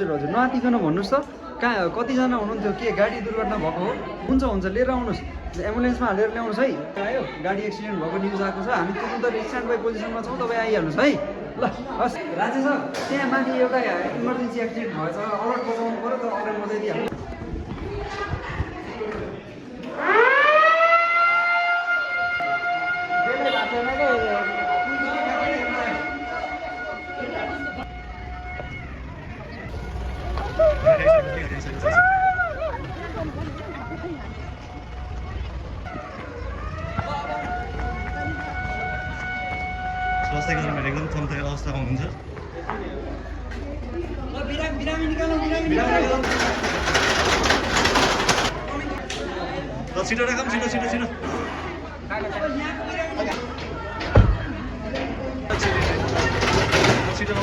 हजुर हजुर नआतिकन भन्नुहोस् त कहाँ कतिजना हुनुहुन्थ्यो के गाडी दुर्घटना भएको हो हुन्छ हुन्छ लिएर आउनुहोस् एम्बुलेन्समा हालेर ल्याउनुहोस् है आयो गाडी एक्सिडेन्ट भएको न्युज आएको छ हामी तुरुन्त स्ट्यान्ड बाई पोजिसनमा छौँ तपाईँ आइहाल्नुहोस् है ल हस् राजेश सर त्यहाँ माथि एउटा इमर्जेन्सी एक्सिडेन्ट भएछ अलर्ट बजाउनु पऱ्यो तर अलर्ट बजाइदिइहाल्नु स्वास्थ्य कर्मीहरू एकदम कम्ती अवस्थामा हुनुहुन्छ ल छिटो राखौँ छिटो छिटो छिटो छिटो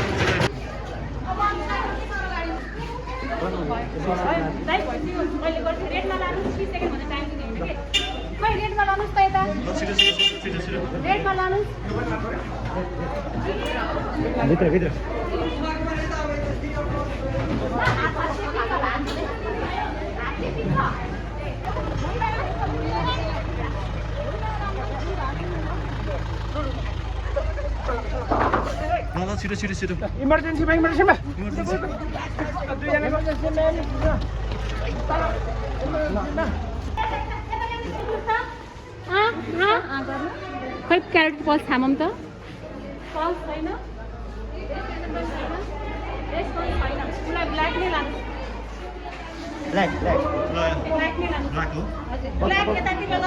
भित्र ल छिटो छिटो छिटो इमर्जेन्सीमा खै क्यारेक्टर पल्स थामौँ त पल्स छैन ब्ल्याक नै लानु ब्ल्याक ब्ल्याक नै लानु ब्ल्याक हो ब्ल्याक यतातिर ल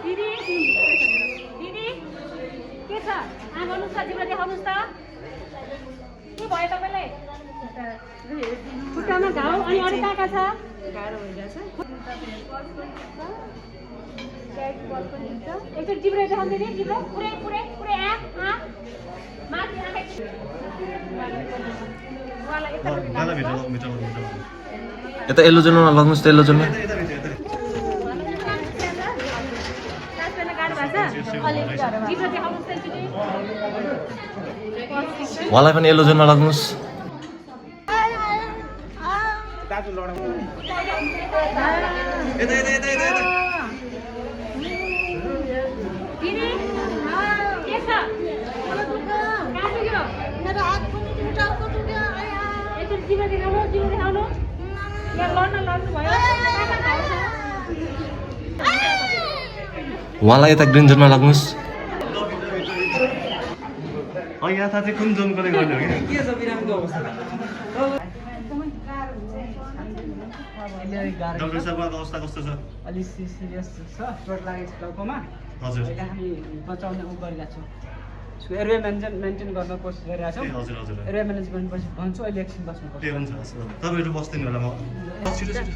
दिदी दिदी के छ गर्नुहोस् त जिब्रो देखाउनुहोस् त के भयो तपाईँलाई खुट्टामा घाउ अनि अरू कहाँ कहाँ छ गाह्रो भइरहेछ एकचोटि जिब्रो देखाउनु दिदी जिब्रो पुरै पुरै पुरै माथि यता येल्लो जोनमा लाग्नुहोस् त येल्लो जोनमा उहाँलाई पनि येल्लो जोनमा लाग्नुहोस् उहाँलाई यता ग्रिन जोनमा लाग्नुहोस् यहाँ थाहा चाहिँ कुन जोनकोले गर्ने हो कि के छ बिरामीको अवस्था डाक्टर साहबको अवस्था कस्तो छ अलि सिरियस छ चोट लागेको छ टाउकोमा हजुर हामी बचाउने उ गरिरहेको छौँ उसको एयरवे मेन्टेन गर्न कोसिस गरिरहेको छौँ हजुर हजुर एयरवे म्यानेजमेन्ट पछि भन्छु अहिले एकछिन बस्नुपर्छ ए हुन्छ तपाईँहरू बस्दैन होला म छिटो छिटो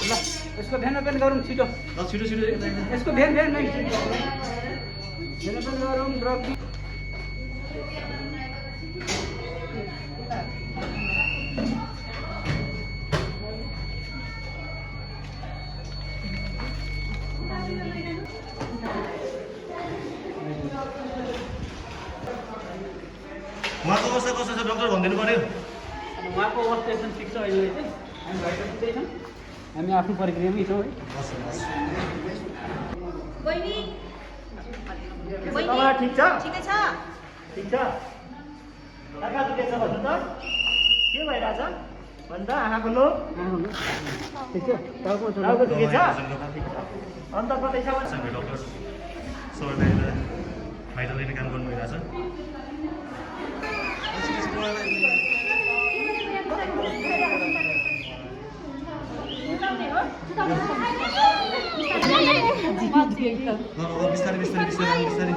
ल यसको भेन गरौँ छिटो ल छिटो छिटो यसको भेन नै भेन गरौँ ड्रग उहाँको अवस्था कस्तो छ डक्टर भनिदिनु पर्यो उहाँको अवस्था एकदम ठिक छ अहिले चाहिँ हामी घरको ठिकै छौँ हामी आफ्नो प्रक्रियामै छौँ है तपाईँ ठिक छ ठिकै छ ठिक छ आँखा दुखेछ भन्नु त के भइरहेछ भन्नु त आँखाको लो ठिक छ टाउको दुखेछ अन्त कतै छ डक्टर सरले भाइटल लिने काम गर्नु भइरहेछ बिस्तारै बिस्तारै बिस्तारै बिस्तारै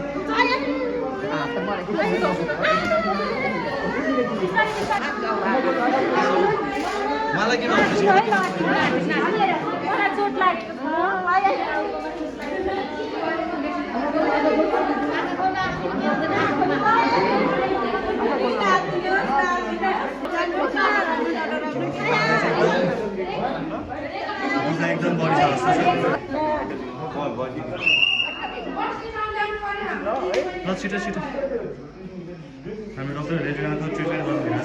मलाई किन चोट लाग्यो दुःख एकदम बढी छ जस्तो छ ल छिटो छिटो हामी डक्टर रेजुनाको ट्रिटमेन्ट गर्नु भइरहेको छ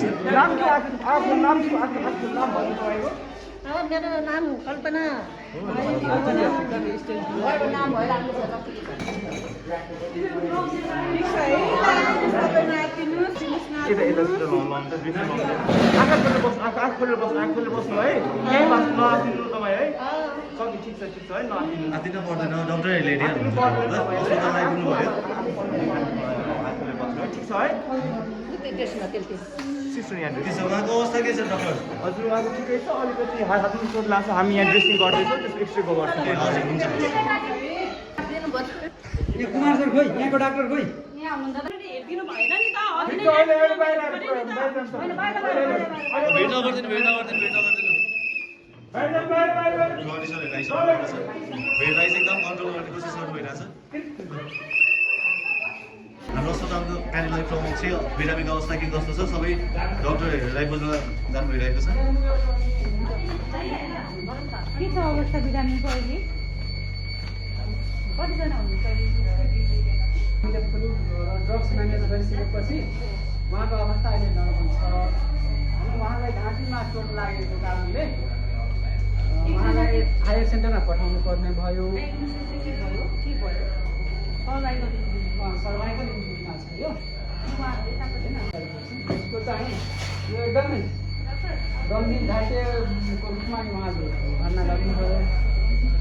मेरो नाम कल्पना आँखा खोलेर बस्नु है केही नआफिनु तपाईँ है सबै ठिक छ है नआफिनु आत्तिन पर्दैन डक्टरहरूले हेरिहाल्नुहुन्छ अस्पताल आइपुग्नु भयो ठिक छ है त्यसो उहाँको अवस्था के छ डक्टर हजुर उहाँको ठिकै छ अलिकति हातमा चोट लाग्छ हामी यहाँ ड्रेसिङ गर्दैछौँ त्यसको एक्सरे गर्छौँ ए हजुर हुन्छ ए कुमार सर खोइ यहाँको डाक्टर खोइ भेट नगरिदिनु भेट एकदम कन्ट्रोल गर्ने कोसिस गर्नु भइरहेछ हाम्रो अस्पतालको कार्यालय प्रमुख चाहिँ बिरामीको अवस्था के कस्तो छ सबै डक्टरहरूलाई बुझ्न जानु भइरहेको छ के छ अवस्था बिरामीको अहिले कतिजना हुनुहुन्छ हामीले पनि ड्रग्स म्यानेज गरिसकेपछि उहाँको अवस्था अहिले नर्मल छ अनि उहाँलाई घाँटीमा चोट लागेको कारणले उहाँलाई हायर सेन्टरमा पठाउनु पर्ने भयो सर्भाइभल इन्जुरीमा छ यो यसको चाहिँ यो एकदमै गम्भीर घाइतेको रूपमा उहाँले भर्ना गर्नुभयो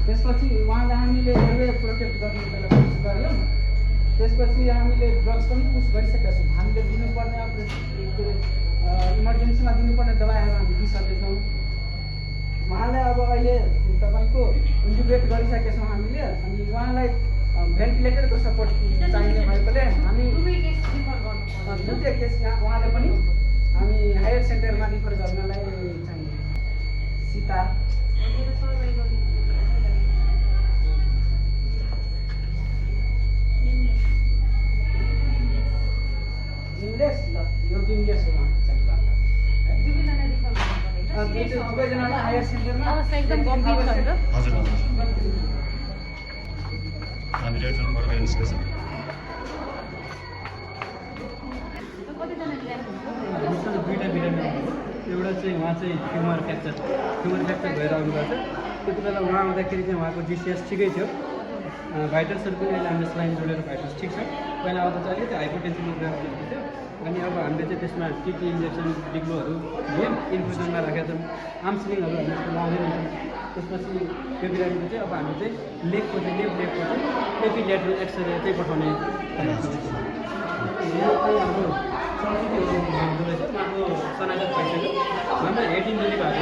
त्यसपछि उहाँलाई हामीले एयरवे प्रोटेक्ट गर्ने कोसिस गऱ्यौँ त्यसपछि हामीले ड्रग्स पनि पुस गरिसकेका छौँ हामीले दिनुपर्ने इमर्जेन्सीमा दिनुपर्ने दबाईहरू हामी दिइसकेछौँ उहाँलाई अब अहिले तपाईँको इन्टिग्रेट गरिसकेका छौँ हामीले अनि उहाँलाई भेन्टिलेटरको सपोर्ट चाहिने भएकोले हामी दुईवटा केस यहाँ उहाँलाई पनि हामी हायर सेन्टरमा रिफर गर्नलाई चाहिने सीता बिमलेस ल यो बिमलेस हो सबैजनालाई हायर सेन्टरमा अवस्था एकदम गम्भीर छ नि त हजुर हजुर हामी रेडफोनबाट बाहिर निस्केछौँ हामीसँग दुईवटा बिरामी एउटा चाहिँ उहाँ चाहिँ ट्युमर फ्र्याक्चर भएर आउनुभएको छ त्यति बेला उहाँ आउँदाखेरि चाहिँ उहाँको जिसिएस ठिकै थियो भाइटल्सहरू पनि अहिले हामीले स्लाइन जोडेर भाइटल्स ठिक छ पहिला आउँदा चाहिँ अलिकति हाइपोटेन्सिभ ग्राफ थियो अनि अब हामीले चाहिँ त्यसमा टिटी इन्जेक्सन डिग्लोहरू दियौँ इन्फ्युजनमा राखेका छौँ आर्मस्लिङहरू हामीले लाउँदैन त्यसपछि त्यो बिरामीको चाहिँ अब हामी चाहिँ लेगको चाहिँ लेफ्ट लेगको चाहिँ एपिलेटरल एक्सरे चाहिँ पठाउने यो चाहिँ हाम्रो सब्सिडीहरू हुँदो रहेछ उहाँको सनातन भइसक्यो हाम्रो हेड इन्जुरी भएको छ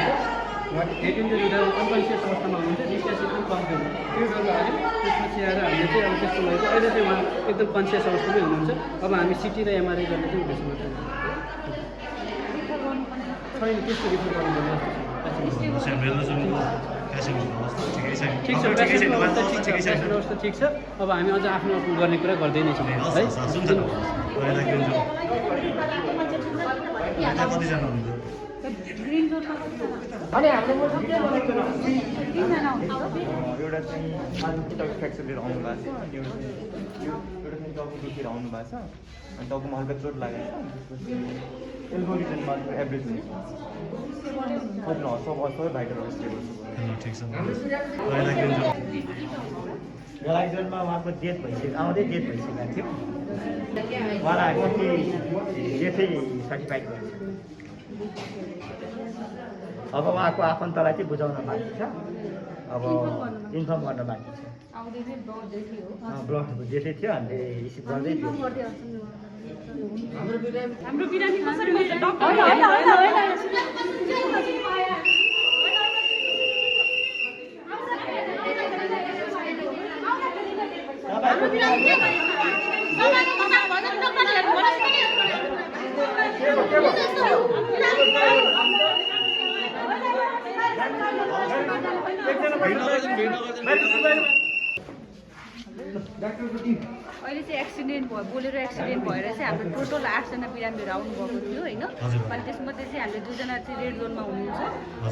हेड इन्जुरी हुँदा अनकन्सियस अवस्थामा हुनुहुन्छ डिस्टेन्स एकदम कम्ती हुन्छ त्यो गरेर आयो त्यसपछि आएर हामीले चाहिँ अब त्यस्तो भएको अहिले चाहिँ उहाँ एकदम कन्सियस अवस्थामै हुनुहुन्छ अब हामी सिटी र एमआरआई गर्ने चाहिँ उद्देश्यमा छैन त्यस्तो रिफर गर्नुपर्ने ठिक छ पेसेन्टको अवस्था ठिक छ अब हामी अझ आफ्नो गर्ने कुरा गर्दै नै छौँ है कतिजना हुनुहुन्छ अनि हाम्रो एउटा चाहिँ खुट्टाको फ्र्याक्चर लिएर आउनु भएको छ अनि एउटा चाहिँ टाउको दुखेर आउनु भएको छ अनि टाउकोमा हल्का चोट लागेको छ त्यसपछि एल्बो रिजनमा एभरेज हुन्छ सबै भाइटलहरू स्टेबल ठिक छ रिलाइजरमा उहाँको डेथ भइसक्यो आउँदै डेथ भइसकेको थियो उहाँलाई कति डेथै सर्टिफाइड गरिन्छ अब उहाँको आफन्तलाई चाहिँ बुझाउन बाँकी छ अब इन्फर्म गर्न बाँकी छ ब्लडको डेथै थियो हामीले रिसिभ गर्दै थियो हाम्रो बिरामी कसरी हुन्छ डक्टर डाक्टरको टिम अहिले चाहिँ एक्सिडेन्ट भयो, बोलेरो एक्सिडेन्ट भएर चाहिँ हाम्रो टोटल 8 जना बिरामीहरू आउनुभएको थियो होइन। अनि त्यसमध्ये चाहिँ हामीले 2 जना चाहिँ रेड जोनमा हुनुहुन्छ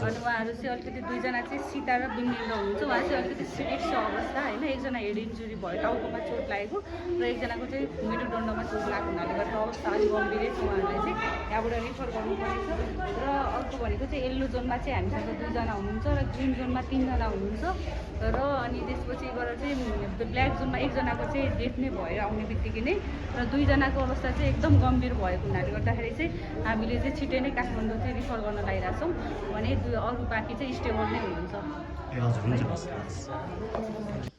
अनि उहाँहरू चाहिँ अलिकति 2 जना चाहिँ सीता र बिङ्गिन्द हुनुहुन्छ। उहाँ चाहिँ अलिकति सिरियस छ अवस्था होइन। एकजना हेड इन्जुरी भयो, टाउकोमा चोट लागेको र एकजनाको चाहिँ मेरुदण्डमा चोट लागेको हुनाले गर्दा अवस्था अलिक गम्भीरै छ। उहाँहरूलाई चाहिँ यहाँबाट रेफर गर्नुपर्नेछ। र अर्को भनेको चाहिँ येल्लो जोनमा चाहिँ हामीसँग 2 जना हुनुहुन्छ र ग्रिन जोनमा 3 जना हुनुहुन्छ र अनि त्यसपछि गएर चाहिँ ब्ल्याक जोनमा 1 जनाको चाहिँ डेथ नै भएर आउने बित्तिकै नै र 2 जनाको अवस्था चाहिँ एकदम गम्भीर भएको हुनाले गर्दाखेरि चाहिँ हामीले चाहिँ छिटै नै काठमाडौँ चाहिँ रिफर गर्न लागिरहेको छौँ भने अरू बाँकी चाहिँ स्टेबल नै हुनुहुन्छ। ए हजुर हुन्छ